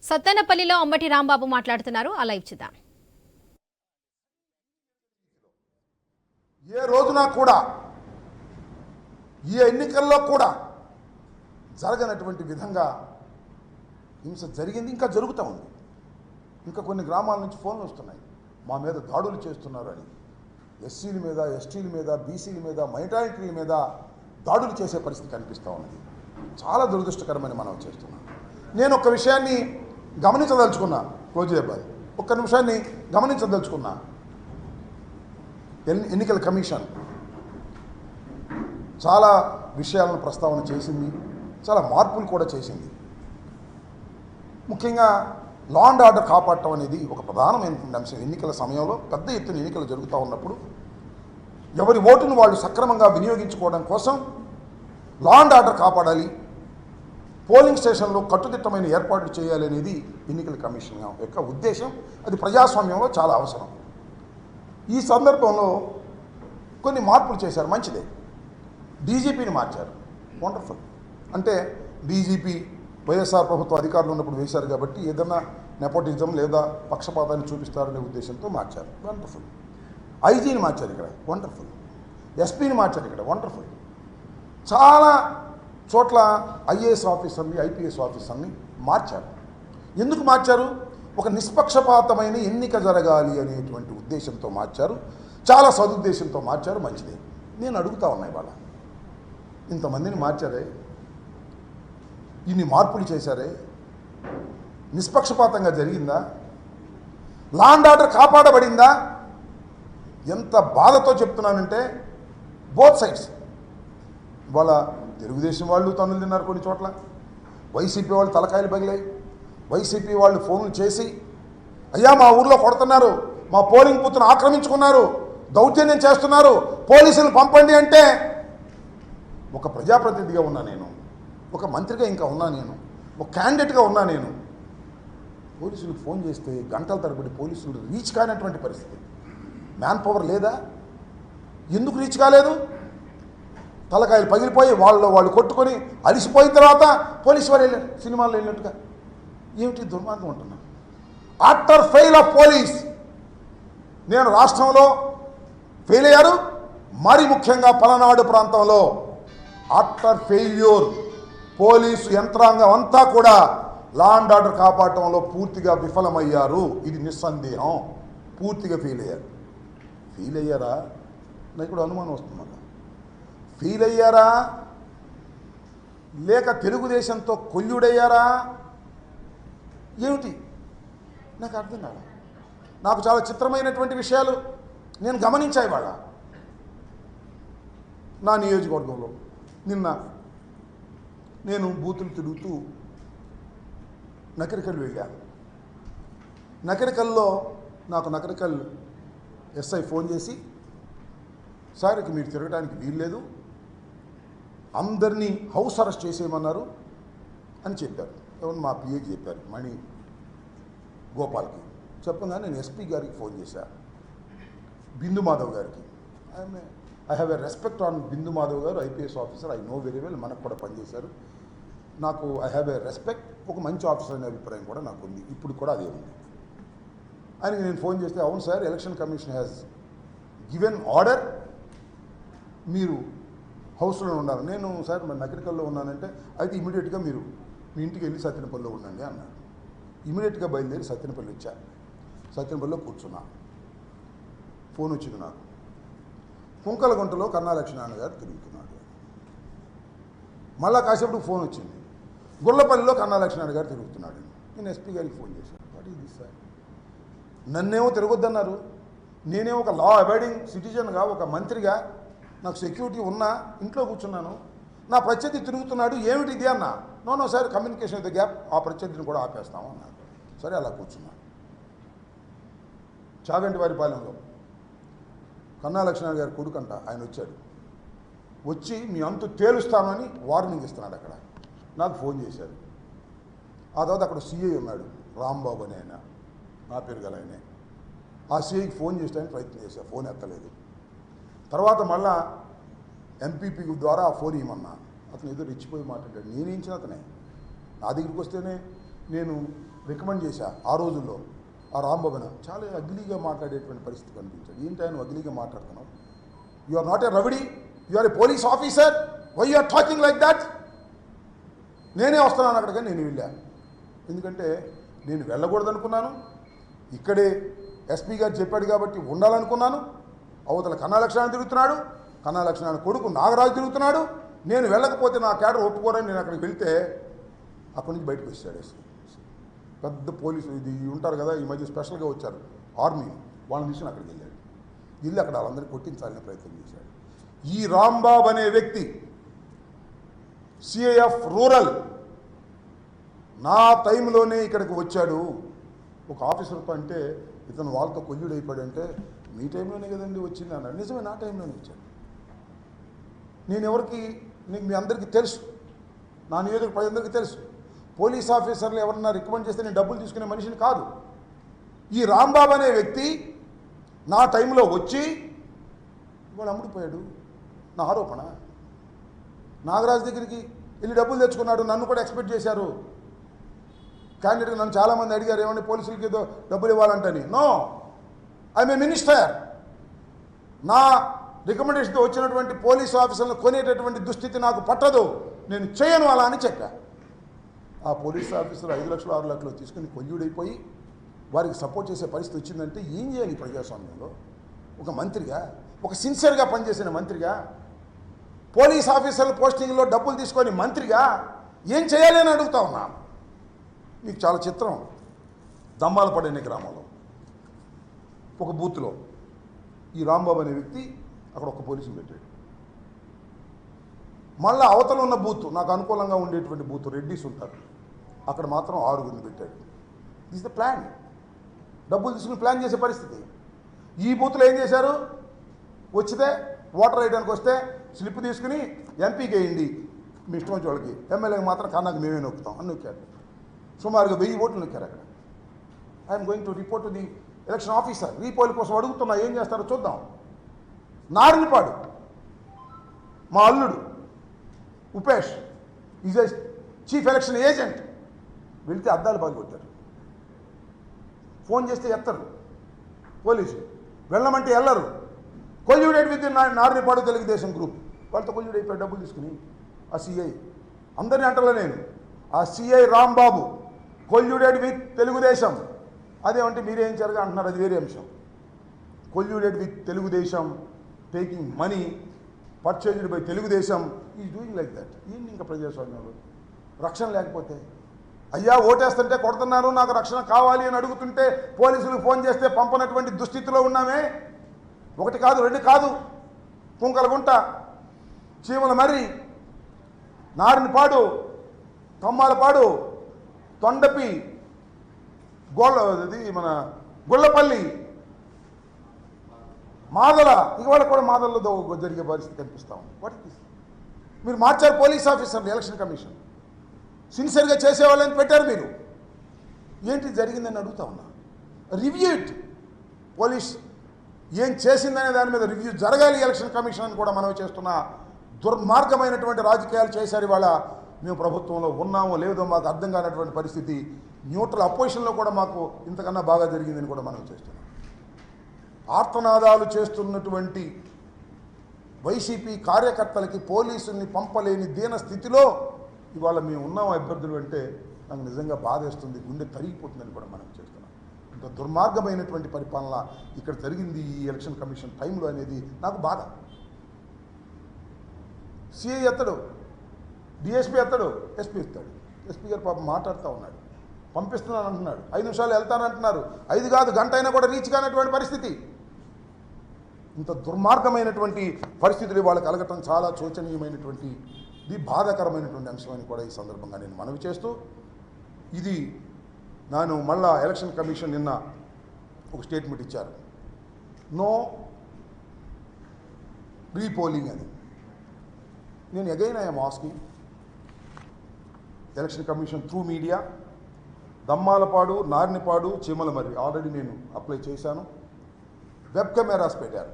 సత్తెనపల్లిలో అంబటి రాంబాబు మాట్లాడుతున్నారు. ఆ లైవ్ చూద్దాం. ఏ రోజున కూడా ఈ ఎన్నికల్లో కూడా జరగనటువంటి విధంగా హింస జరిగింది, ఇంకా జరుగుతూ ఉంది. ఇంకా కొన్ని గ్రామాల నుంచి ఫోన్లు వస్తున్నాయి, మా మీద దాడులు చేస్తున్నారు అని. ఎస్సీల మీద, ఎస్టీల మీద, బీసీల మీద, మైనారిటీల మీద దాడులు చేసే పరిస్థితి కనిపిస్తూ ఉన్నది. చాలా దురదృష్టకరమని మనం చేస్తున్నాం. నేను ఒక విషయాన్ని గమనించదలుచుకున్నా, రోజేబాయ్ ఒక్క నిమిషాన్ని గమనించదలుచుకున్నా. ఎన్నికల కమిషన్ చాలా విషయాలను ప్రస్తావన చేసింది, చాలా మార్పులు కూడా చేసింది. ముఖ్యంగా లా అండ్ ఆర్డర్ కాపాడటం అనేది ఒక ప్రధానమైనటువంటి అంశం. ఎన్నికల సమయంలో పెద్ద ఎత్తున ఎన్నికలు జరుగుతూ ఉన్నప్పుడు ఎవరి ఓటును వాళ్ళు సక్రమంగా వినియోగించుకోవడం కోసం లా అండ్ ఆర్డర్ కాపాడాలి, పోలింగ్ స్టేషన్లో కట్టుదిట్టమైన ఏర్పాట్లు చేయాలి అనేది ఎన్నికల కమిషన్ యొక్క ఉద్దేశం. అది ప్రజాస్వామ్యంలో చాలా అవసరం. ఈ సందర్భంలో కొన్ని మార్పులు చేశారు, మంచిదే. డీజీపీని మార్చారు, వండర్ఫుల్. అంటే డీజీపీ వైఎస్ఆర్ ప్రభుత్వ అధికారులు ఉన్నప్పుడు వేశారు కాబట్టి ఏదన్నా నెపోటిజం లేదా పక్షపాతాన్ని చూపిస్తారనే ఉద్దేశంతో మార్చారు, వండర్ఫుల్. ఐజీని మార్చారు ఇక్కడ, వండర్ఫుల్. ఎస్పీని మార్చారు ఇక్కడ, వండర్ఫుల్. చాలా చోట్ల ఐఏఎస్ ఆఫీసర్ని, ఐపీఎస్ ఆఫీసర్ని మార్చారు. ఎందుకు మార్చారు? ఒక నిష్పక్షపాతమైన ఎన్నిక జరగాలి అనేటువంటి ఉద్దేశంతో మార్చారు, చాలా సదుద్దేశంతో మార్చారు, మంచిదే. నేను అడుగుతా ఉన్నాయి వాళ్ళ, ఇంతమందిని మార్చారే, ఇన్ని మార్పులు చేశారే, నిష్పక్షపాతంగా జరిగిందా? లా అండ్ ఆర్డర్ కాపాడబడిందా? ఎంత బాధతో చెప్తున్నానంటే బోత్ సైడ్స్. వాళ్ళ తెలుగుదేశం వాళ్ళు తన్నులు తిన్నారు కొన్ని చోట్ల, వైసీపీ వాళ్ళు తలకాయలు పగిలాయి. వైసీపీ వాళ్ళు ఫోన్లు చేసి, అయ్యా మా ఊర్లో కొడుతున్నారు, మా పోలింగ్ బూత్ను ఆక్రమించుకున్నారు, దౌర్జన్యం చేస్తున్నారు, పోలీసులు పంపండి అంటే, ఒక ప్రజాప్రతినిధిగా ఉన్నా నేను, ఒక మంత్రిగా ఇంకా ఉన్నా నేను, ఒక క్యాండిడేట్గా ఉన్నా నేను, పోలీసులకు ఫోన్ చేస్తే గంటల తరబడి పోలీసులు రీచ్ కానటువంటి పరిస్థితి. మ్యాన్ పవర్ లేదా? ఎందుకు రీచ్ కాలేదు? తలకాయలు పగిలిపోయి వాళ్ళు కొట్టుకొని అలిసిపోయిన తర్వాత పోలీసు వారు వెళ్ళారు, సినిమాల్లో వెళ్ళినట్టుగా. ఏమిటి దుర్మార్గం ఉంటున్నా? ఆఫ్టర్ ఫెయిల్ ఆఫ్ పోలీస్, నేను రాష్ట్రంలో ఫెయిల్ అయ్యారు, మరి ముఖ్యంగా పలనాడు ప్రాంతంలో ఆఫ్టర్ ఫెయిల్యూర్ పోలీసు యంత్రాంగం అంతా కూడా లా అండ్ ఆర్డర్ కాపాడటంలో పూర్తిగా విఫలమయ్యారు. ఇది నిస్సందేహం. పూర్తిగా ఫెయిల్ అయ్యారు. ఫెయిల్ అయ్యారా? నాకు ఇప్పుడు అనుమానం వస్తుంది. ఫెయిల్ అయ్యారా లేక తెలుగుదేశంతో కొల్లుడయ్యారా? ఏమిటి నాకు అర్థం కాదు. నాకు చాలా చిత్రమైనటువంటి విషయాలు నేను గమనించాయి వాళ్ళ. నా నియోజకవర్గంలో నిన్న నేను బూతులు తిరుగుతూ నకరికల్ వెళ్ళాను. నకరికల్లో నాకు నకరికల్ ఎస్ఐ ఫోన్ చేసి, సార్ ఇక మీరు తిరగడానికి వీల్లేదు, అందరినీ హౌస్ అరెస్ట్ చేసేయమన్నారు అని చెప్పారు. ఎవరు? మా పిఏకి చెప్పారు, మణి గోపాల్కి. చెప్పగానే నేను ఎస్పీ గారికి ఫోన్ చేశాను, బిందు మాధవ్ గారికి. I have a respect on Bindu Madhav గారు, IPS officer, I know very well, మనకు కూడా పనిచేశారు. నాకు ఐ హ్యావ్ ఎ రెస్పెక్ట్, ఒక మంచి ఆఫీసర్ అనే అభిప్రాయం కూడా నాకు ఉంది, ఇప్పుడు కూడా అదే ఉంది. ఆయనకి నేను ఫోన్ చేస్తే, అవును sir, election commission has given order, మీరు హౌస్లో ఉండాలి. నేను సార్ మరి నగరికల్లో ఉన్నానంటే, అయితే ఇమీడియట్గా మీరు మీ ఇంటికి వెళ్ళి సత్యనపల్లిలో ఉండండి అన్నారు. ఇమీడియట్గా బయలుదేరి సత్యనపల్లి వచ్చా. సత్యనపల్లిలో కూర్చున్నా. ఫోన్ వచ్చింది నాకు, కుంకలగుంటలో కన్నా లక్ష్మీనారాయణ గారు తిరుగుతున్నాడు. మళ్ళా కాసేపు ఫోన్ వచ్చింది, గుళ్ళపల్లిలో కన్నా లక్ష్మీనారాయణ గారు తిరుగుతున్నాడు. నేను ఎస్పీ గారికి ఫోన్ చేశాను, వాట్ ఈజ్ దిస్ సార్? నన్నేమో తిరగొద్దన్నారు, నేనేమో ఒక లా అబైడింగ్ సిటిజన్గా, ఒక మంత్రిగా, నాకు సెక్యూరిటీ ఉన్నా ఇంట్లో కూర్చున్నాను, నా ప్రత్యర్థి తిరుగుతున్నాడు, ఏమిటి ఇది అన్నా. No sir, communication with gap, ఆ ప్రత్యర్థిని కూడా ఆపేస్తాము అన్నారు. సరే అలా కూర్చున్నా. చాగంటివారిపాలెంలో కన్నా లక్ష్మీనారాయణ గారి కొడుకంట ఆయన వచ్చాడు. వచ్చి మీ అంతు తేలుస్తామని వార్నింగ్ ఇస్తున్నాడు. అక్కడ నాకు ఫోన్ చేశారు. ఆ తర్వాత అక్కడ సిఐ ఉన్నాడు, రాంబాబు అని ఆయన, నా పేరు గల ఆయనే. ఆ సిఐకి ఫోన్ చేస్తానికి ప్రయత్నం చేశాను, ఫోన్ ఎత్తలేదు. తర్వాత మళ్ళా ఎంపీపీ ద్వారా ఆ ఫోన్ ఇవ్వమన్నా. అతను ఏదో రెచ్చిపోయి మాట్లాడాడు. నేనేంచిన అతనే నా దగ్గరికి వస్తేనే నేను రికమెండ్ చేశా ఆ రోజుల్లో ఆ రాంబాబున చాలా అగ్లీగా మాట్లాడేటువంటి పరిస్థితి కనిపించాడు. ఏంటి ఆయన అగ్లీగా మాట్లాడుతున్నావు? You are not a rowdy, you are a police officer, why you are talking like that? నేనే వస్తున్నాను అక్కడికి, నేను వెళ్ళా. ఎందుకంటే నేను వెళ్ళకూడదు అనుకున్నాను. ఇక్కడే ఎస్పీ గారు చెప్పాడు కాబట్టి ఉండాలనుకున్నాను. అవతల కన్నా లక్ష్మణ తిరుగుతున్నాడు, కన్నా లక్ష్మణ కొడుకు నాగరాజు తిరుగుతున్నాడు. నేను వెళ్ళకపోతే నా క్యాడర్ ఒప్పుకోరని నేను అక్కడికి వెళ్తే అక్కడి నుంచి బయటకు వచ్చాడు. పెద్ద పోలీసు ఇది ఉంటారు కదా, ఈ మధ్య స్పెషల్గా వచ్చారు ఆర్మీ, వాళ్ళని తీసుకుని అక్కడికి వెళ్ళాడు. వెళ్ళి అక్కడ వాళ్ళందరినీ కొట్టించాలనే ప్రయత్నం చేశాడు. ఈ రాంబాబు అనే వ్యక్తి సిఐఎఫ్ రూరల్ నా టైంలోనే ఇక్కడికి వచ్చాడు. ఒక ఆఫీసర్తో అంటే ఇతను వాళ్ళతో కొల్లుడైపోయాడంటే మీ టైంలోనే కదండి వచ్చింది అన్నాడు. నిజమే, నా టైంలోనే వచ్చాడు. నేను ఎవరికి మీ అందరికీ తెలుసు, నా నియోజక ప్రజలందరికీ తెలుసు. పోలీస్ ఆఫీసర్లు ఎవరన్నా రికమెండ్ చేస్తే నేను డబ్బులు తీసుకునే మనిషిని కాదు. ఈ రాంబాబు అనే వ్యక్తి నా టైంలో వచ్చి వాడు అమ్ముడిపోయాడు. నా ఆరోపణ. నాగరాజు దగ్గరికి వెళ్ళి డబ్బులు తెచ్చుకున్నాడు. నన్ను కూడా ఎక్స్పెక్ట్ చేశారు. క్యాండిడేట్గా నన్ను చాలామంది అడిగారు, ఏమంటే పోలీసులకి ఏదో డబ్బులు ఇవ్వాలంటని. No, I'm a minister. నా రికమెండేషన్తో వచ్చినటువంటి పోలీసు ఆఫీసర్లను కొనేటటువంటి దుస్థితి నాకు పట్టదు, నేను చేయను అలా అని చెప్పా. ఆ పోలీస్ ఆఫీసర్ 5 లక్షలు 6 లక్షలు తీసుకుని కొల్లుడైపోయి వారికి సపోర్ట్ చేసే పరిస్థితి వచ్చిందంటే ఏం చేయాలి ఈ ప్రజాస్వామ్యంలో? ఒక మంత్రిగా, ఒక సిన్సియర్గా పనిచేసిన మంత్రిగా, పోలీస్ ఆఫీసర్ల పోస్టింగ్లో డబ్బులు తీసుకొని మంత్రిగా ఏం చేయాలి అని అడుగుతా ఉన్నా. మీకు చాలా చిత్రం. దమ్మాలపాడు అనే గ్రామంలో ఒక బూత్లో ఈ రాంబాబు అనే వ్యక్తి అక్కడ ఒక పోలీసుని పెట్టాడు. మళ్ళీ అవతల ఉన్న బూత్, నాకు అనుకూలంగా ఉండేటువంటి బూత్ రెడ్డిస్ ఉంటారు, అక్కడ మాత్రం 6గురిని పెట్టాడు. This the plan. డబ్బులు తీసుకుని ప్లాన్ చేసే పరిస్థితి. ఈ బూత్లో ఏం చేశారు? వచ్చితే ఓటర్ వేయడానికి వస్తే స్లిప్ తీసుకుని ఎంపీకి వేయండి మీ ఇష్టం వచ్చే వాళ్ళకి, ఎమ్మెల్యేకి మాత్రం కన్నాకు మేమే నొక్కుతాం అని నొక్కారు. సుమారుగా 1000 ఓట్లు నొక్కారు అక్కడ. I'm going to report to the election officer. Repoll కోసం అడుగుతున్నా, ఏం చేస్తారో చూద్దాం. నారినిపాడు మా అల్లుడు Upesh is a chief election agent. వెళితే అద్దాలు బాగొట్టారు. ఫోన్ చేస్తే ఎత్తరు పోలీసులు, వెళ్ళమంటే వెళ్ళరు. Colluded with Narinipadu Telugu Desam group వాళ్ళతో కొల్యూడైపోయి డబ్బులు తీసుకుని ఆ సిఐ, అందరినీ అంటలే నేను, ఆ CI Rambabu colluded with Telugu Desam. అదేమంటే మీరేం జరగా అంటున్నారు, అది వేరే అంశం. Colluded with Telugu Desam, taking money purchased by Telugu Desam, is doing like that. ఏంటి ఇంకా ప్రజాస్వామ్యంలో రక్షణ లేకపోతే? అయ్యా ఓటేస్తుంటే కొడుతున్నారు, నాకు రక్షణ కావాలి అని అడుగుతుంటే పోలీసులకు ఫోన్ చేస్తే పంపనటువంటి దుస్థితిలో ఉన్నామే. 1 కాదు 2 కాదు, కుంకలగుంట, చీమల మర్రి, నారినిపాడు, తమ్మాలపాడు, తొండపి, అది మన గుళ్ళపల్లి, మాదల, ఇవాళ కూడా మాదల్లో జరిగే పరిస్థితి కనిపిస్తాం. What is this? మీరు మార్చారు పోలీస్ ఆఫీసర్లు, ఎలక్షన్ కమిషన్ సిన్సియర్గా చేసేవాళ్ళని పెట్టారు మీరు. ఏంటి జరిగిందని అడుగుతా ఉన్నా. Review it. పోలీస్ ఏం చేసిందనే దాని మీద రివ్యూ జరగాలి ఎలక్షన్ కమిషన్ అని కూడా మనం చేస్తున్న దుర్మార్గమైనటువంటి రాజకీయాలు చేశారు. ఇవాళ మేము ప్రభుత్వంలో ఉన్నామో లేదో మాకు అర్థం కానటువంటి పరిస్థితి. న్యూట్రల్ అపోజిషన్లో కూడా మాకు ఇంతకన్నా బాగా జరిగిందని కూడా మనం చేస్తున్నాం. ఆర్తనాదాలు చేస్తున్నటువంటి వైసీపీ కార్యకర్తలకి పోలీసుల్ని పంపలేని దీన స్థితిలో ఇవాళ మేము ఉన్నాం అభ్యర్థులు అంటే నాకు నిజంగా బాధేస్తుంది, గుండె తరిగిపోతుందని కూడా మనం చేస్తున్నాం. ఇంత దుర్మార్గమైనటువంటి పరిపాలన ఇక్కడ జరిగింది ఈ ఎలక్షన్ కమిషన్ టైంలో అనేది నాకు బాధ. సిఐ ఎత్తడు, డిఎస్పీ ఎత్తడు, ఎస్పీ ఎత్తాడు. ఎస్పీ గారు పాపం మాట్లాడుతూ ఉన్నాడు, పంపిస్తున్నాను అంటున్నాడు, 5 నిమిషాలు వెళ్తానంటున్నారు, 5 కాదు గంట అయినా కూడా రీచ్ కానటువంటి పరిస్థితి. ఇంత దుర్మార్గమైనటువంటి పరిస్థితులు వాళ్ళకి కలగటం చాలా శోచనీయమైనటువంటి, ఇది బాధాకరమైనటువంటి అంశం అని కూడా ఈ సందర్భంగా నేను మనవి చేస్తూ, ఇది నేను మళ్ళా ఎలక్షన్ కమిషన్ నిన్న ఒక స్టేట్మెంట్ ఇచ్చారు, నో రీపోలింగ్ అని. నేను again I'm asking election commission through media, Dammalapadu, Narinipadu, Cheemalamarri already నేను అప్లై చేశాను. వెబ్ కెమెరాస్ పెట్టారు.